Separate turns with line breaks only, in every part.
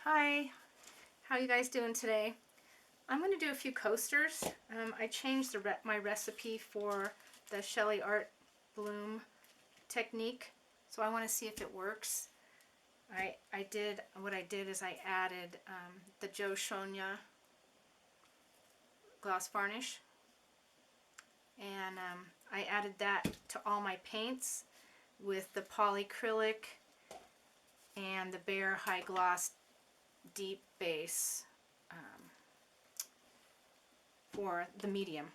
Hi, how you guys doing today? I'm going to do a few coasters. I changed my recipe for the SheleeArt bloom technique, so I want to see if it works. What I did is I added the Jo Sonja gloss varnish, and I added that to all my paints with the polycrylic and the Behr High Gloss Deep Base for the medium.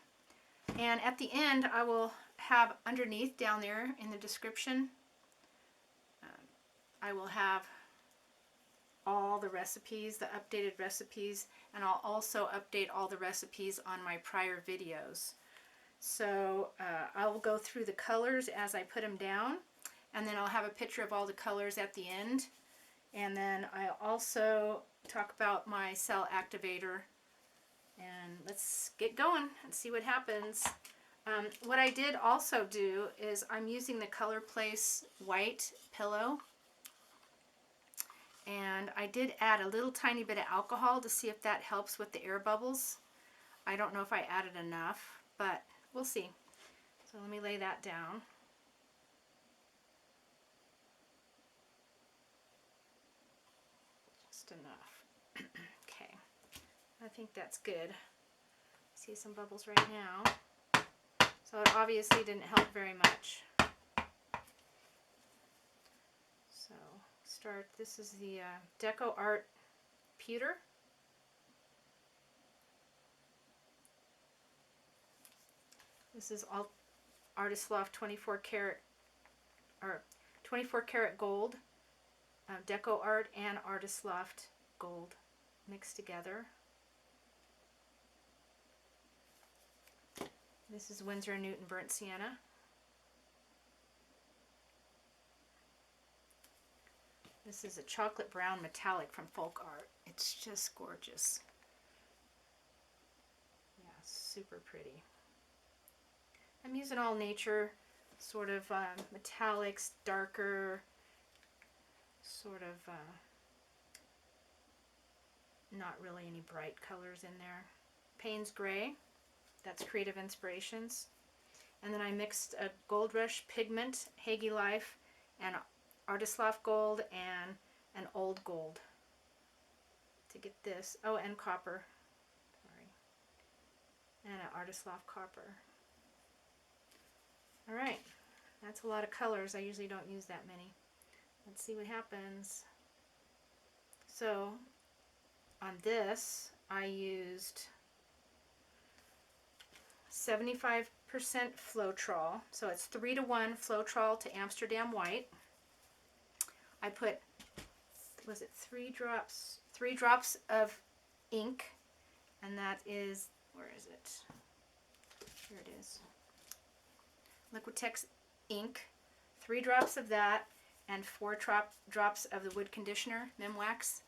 And at the end, I will have underneath down there in the description, I will have all the recipes, the updated recipes, and I'll also update all the recipes on my prior videos. So I will go through the colors as I put them down, and then I'll have a picture of all the colors at the end. And then I'll also talk about my cell activator. And let's get going and see what happens. What I did also do is I'm using the Color Place white pillow. And I did add a little tiny bit of alcohol to see if that helps with the air bubbles. I don't know if I added enough, but we'll see. So let me lay that down. Just enough. Okay, I think that's good. I see some bubbles right now. So it obviously didn't help very much. So start, this is the DecoArt pewter. This is all Artist Loft 24 karat or 24 karat gold, DecoArt and Artist Loft gold mixed together. This is Winsor & Newton burnt sienna. This is a chocolate brown metallic from Folk Art. It's just gorgeous. Yeah, super pretty. I'm using all nature, sort of metallics, darker, sort of not really any bright colors in there. Payne's Gray, that's Creative Inspirations. And then I mixed a Gold Rush pigment, Hagee Life, and Artist Loft Gold, and an Old Gold to get this. Oh, and copper. Sorry. And an Artist Loft Copper. Alright, that's a lot of colors. I usually don't use that many. Let's see what happens. So, on this, I used 75% Floetrol. So it's 3-to-1 Floetrol to Amsterdam White. I put, was it 3 drops? 3 drops of ink, and that is, where is it? Here it is. Liquitex ink, 3 drops of that, and 4 drops of the wood conditioner, Minwax.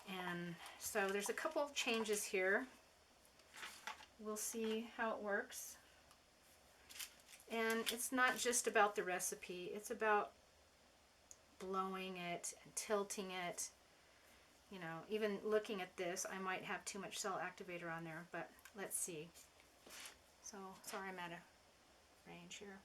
And so there's a couple changes here. We'll see how it works. And it's not just about the recipe, it's about blowing it and tilting it. You know, even looking at this, I might have too much cell activator on there, but let's see. So, sorry, I'm out of range here.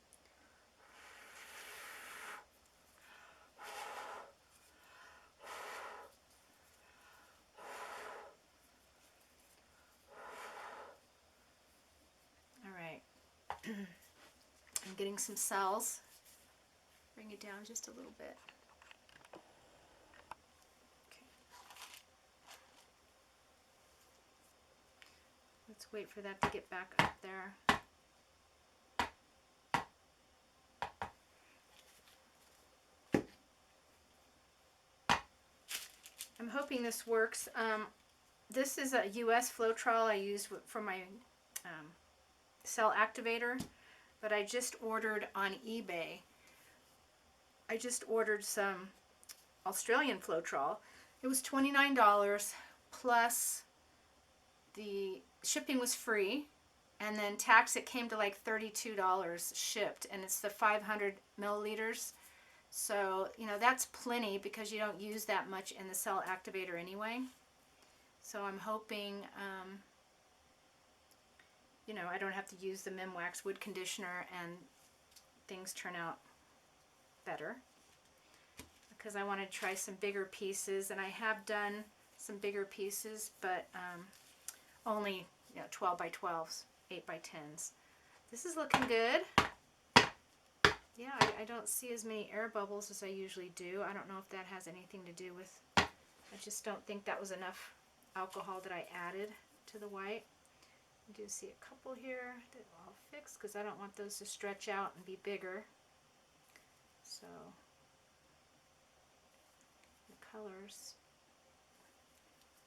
Alright. I'm getting some cells. Bring it down just a little bit. Okay. Let's wait for that to get back up there. I'm hoping this works. This is a US Floetrol I used for my cell activator, but I just ordered on eBay. I just ordered some Australian Floetrol. It was $29 plus the shipping was free, and then tax, it came to like $32 shipped, and it's the 500 milliliters. So, you know, that's plenty because you don't use that much in the cell activator anyway. So I'm hoping, you know, I don't have to use the Minwax wood conditioner and things turn out better. Because I want to try some bigger pieces, and I have done some bigger pieces, but only, you know, 12 by 12s, 8 by 10s. This is looking good. Yeah, I don't see as many air bubbles as I usually do. I don't know if that has anything to do with, I just don't think that was enough alcohol that I added to the white. I do see a couple here that I'll fix because I don't want those to stretch out and be bigger. So the colors,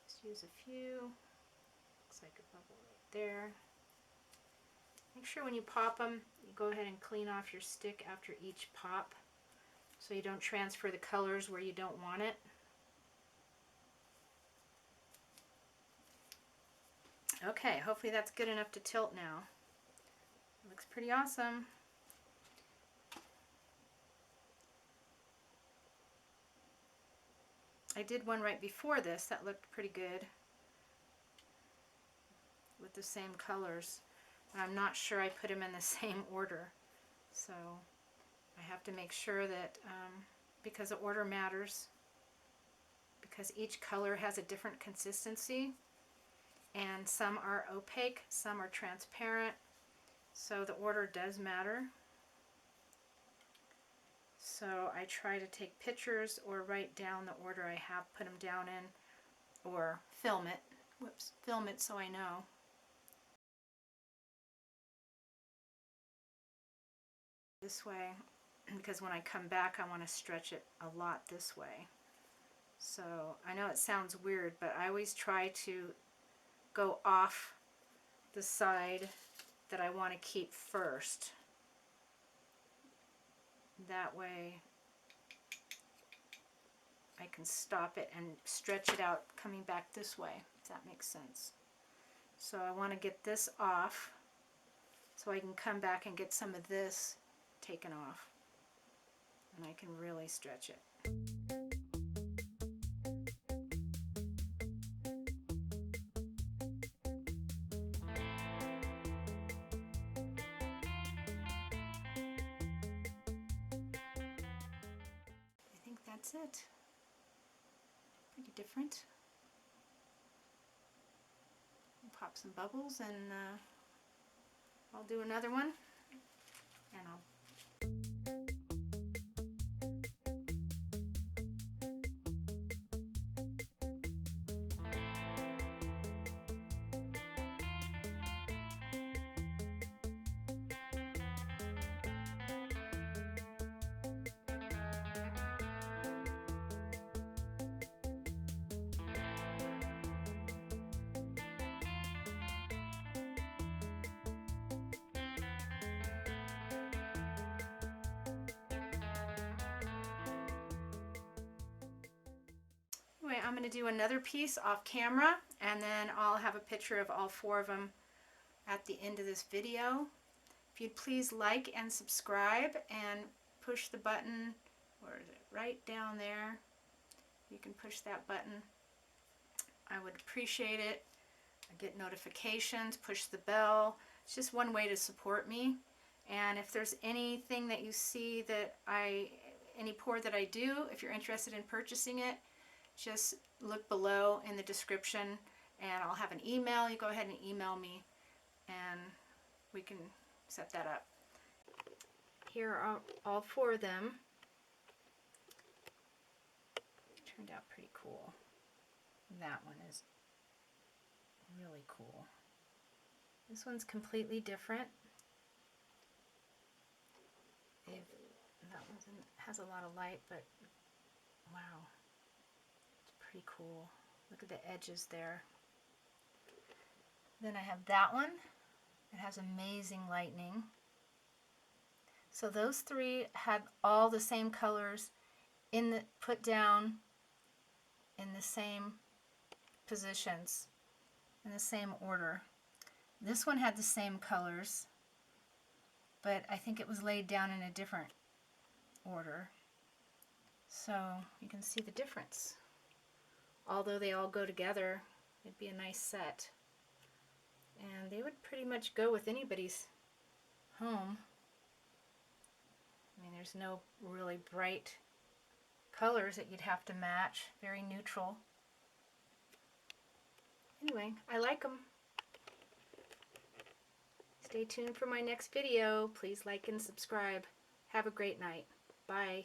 just use a few. Looks like a bubble right there. Make sure when you pop them, you go ahead and clean off your stick after each pop so you don't transfer the colors where you don't want it. Okay, hopefully that's good enough to tilt now. It looks pretty awesome. I did one right before this that looked pretty good with the same colors. And I'm not sure I put them in the same order. So I have to make sure that, because the order matters, because each color has a different consistency, and some are opaque, some are transparent, so the order does matter. So I try to take pictures or write down the order I have put them down in, or film it. Whoops, film it so I know. This way, because when I come back I want to stretch it a lot this way. So I know it sounds weird, but I always try to go off the side that I want to keep first. That way I can stop it and stretch it out coming back this way, if that makes sense. So I want to get this off so I can come back and get some of this taken off, and I can really stretch it. I think that's it. Pretty different. Pop some bubbles, and I'll do another one, and I'll Anyway, I'm going to do another piece off camera, and then I'll have a picture of all 4 of them at the end of this video. If you'd please like and subscribe and push the button, where is it, right down there. You can push that button. I would appreciate it. I get notifications, push the bell. It's just one way to support me. And if there's anything that you see that any pour that I do, if you're interested in purchasing it, just look below in the description, and I'll have an email. You go ahead and email me, and we can set that up. Here are all 4 of them. Turned out pretty cool. That one is really cool. This one's completely different. That one has a lot of light, but wow. Pretty cool. Look at the edges there. Then I have that one. It has amazing lightning. So those 3 had all the same colors put down in the same positions, in the same order. This one had the same colors, but I think it was laid down in a different order. So you can see the difference. Although they all go together, it'd be a nice set. And they would pretty much go with anybody's home. I mean, there's no really bright colors that you'd have to match. Very neutral. Anyway, I like them. Stay tuned for my next video. Please like and subscribe. Have a great night. Bye.